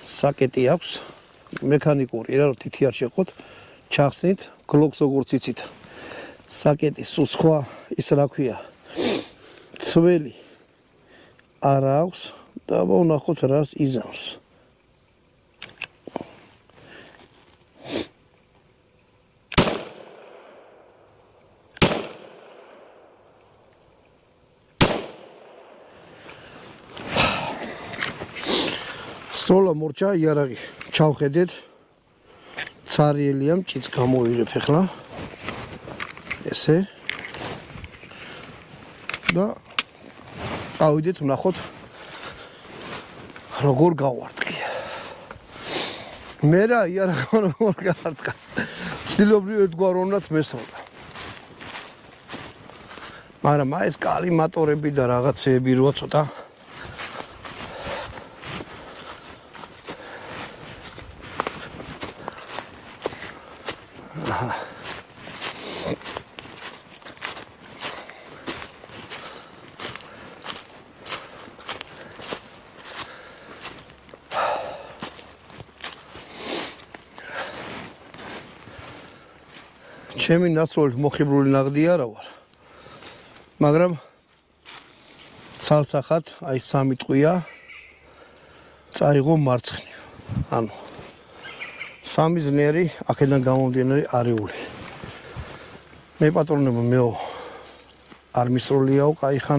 საკეტი აქვს მექანიკური რა რომ თითი არ შეყოთ ჩახსნით გლოკს როგორც იცით საკეტი სულ სხვა ის რა ქვია ცველი არ აქვს და ვნახოთ რას იზამს სროლა მორჩა იარაღი ჩავხედეთ ცარიელია მჭიც გამოვიღებ ახლა ესე და წავიდეთ ვნახოთ როგორ გავარტყი მე რა იარაღი როგორ გავარტყა სილობრივ ერთგვარ უნდათ მესროდა მაგრამ აი ეს კალიმატორები და რაღაცეები როა ცოტა ჩემი ნაცვლად მოხიბრული ნაღდი არა ვარ მაგრამ ცალსახად აი 3 ტყვია წაიღო მარცხნივ ანუ 3 ზნერი აქედან გამომდინარე არეული მე პატრონებო მეო არ მისროლიაო კაი ხან